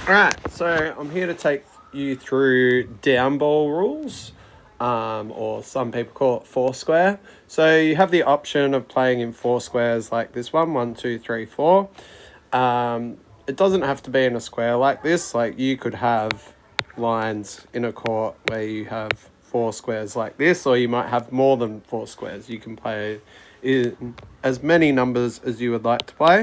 Alright, so I'm here to take you through downball rules, or some people call it foursquare. So you have the option of playing in four squares like this one, 1, 2, 3, 4. It doesn't have to be in a square like this. Like you could have lines in a court where you have four squares like this, or you might have more than four squares. You can play in as many numbers as you would like to play.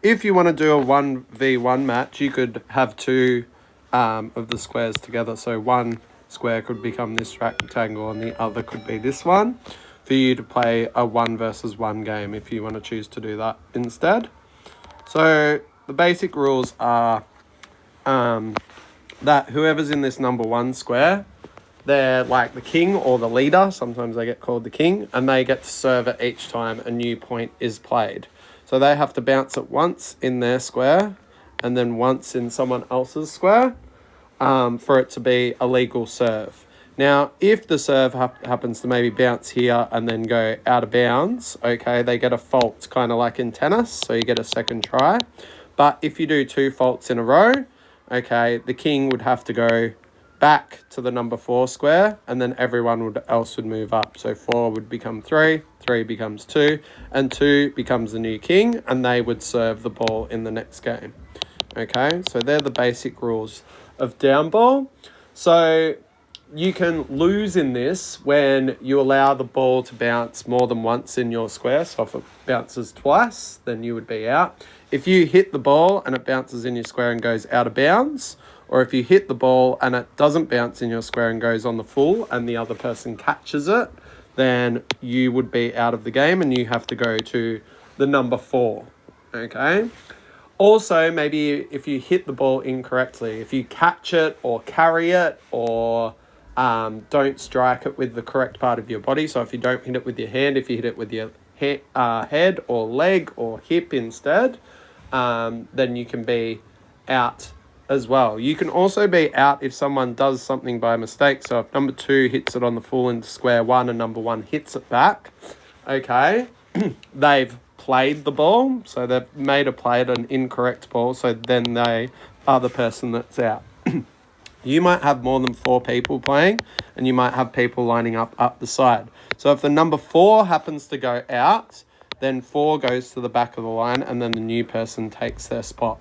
If you want to do a 1v1 match, you could have two of the squares together. So one square could become this rectangle and the other could be this one, for you to play a 1 versus 1 game if you want to choose to do that instead. So the basic rules are that whoever's in this number 1 square, they're like the king or the leader. Sometimes they get called the king, and they get to serve it each time a new point is played. So they have to bounce it once in their square and then once in someone else's square for it to be a legal serve. Now, if the serve happens to maybe bounce here and then go out of bounds, okay, they get a fault, kind of like in tennis, so you get a second try. But if you do 2 faults in a row, okay, the king would have to go back to the number 4 square, and then everyone else would move up. So 4 would become 3, 3 becomes 2, and 2 becomes the new king, and they would serve the ball in the next game. Okay, so they're the basic rules of downball. So you can lose in this when you allow the ball to bounce more than once in your square. So if it bounces twice, then you would be out. If you hit the ball and it bounces in your square and goes out of bounds, or if you hit the ball and it doesn't bounce in your square and goes on the full and the other person catches it, then you would be out of the game and you have to go to the number 4, okay? Also, maybe if you hit the ball incorrectly, if you catch it or carry it or don't strike it with the correct part of your body, so if you don't hit it with your hand, if you hit it with your head or leg or hip instead, then you can be out as well. You can also be out if someone does something by mistake. So if number 2 hits it on the full into square 1 and number 1 hits it back, okay, they've played the ball. So they've made a play at an incorrect ball. So then they are the person that's out. You might have more than 4 people playing, and you might have people lining up the side. So if the number 4 happens to go out, then 4 goes to the back of the line, and then the new person takes their spot.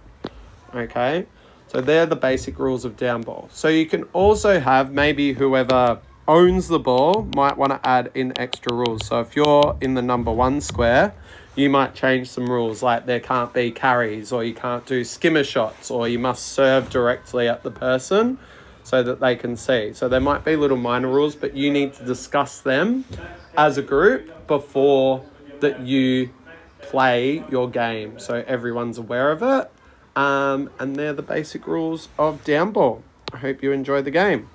Okay? So they're the basic rules of downball. So you can also have maybe whoever owns the ball might want to add in extra rules. So if you're in the number 1 square, you might change some rules, like there can't be carries, or you can't do skimmer shots, or you must serve directly at the person so that they can see. So there might be little minor rules, but you need to discuss them as a group before that you play your game, so everyone's aware of it. And they're the basic rules of downball. I hope you enjoy the game.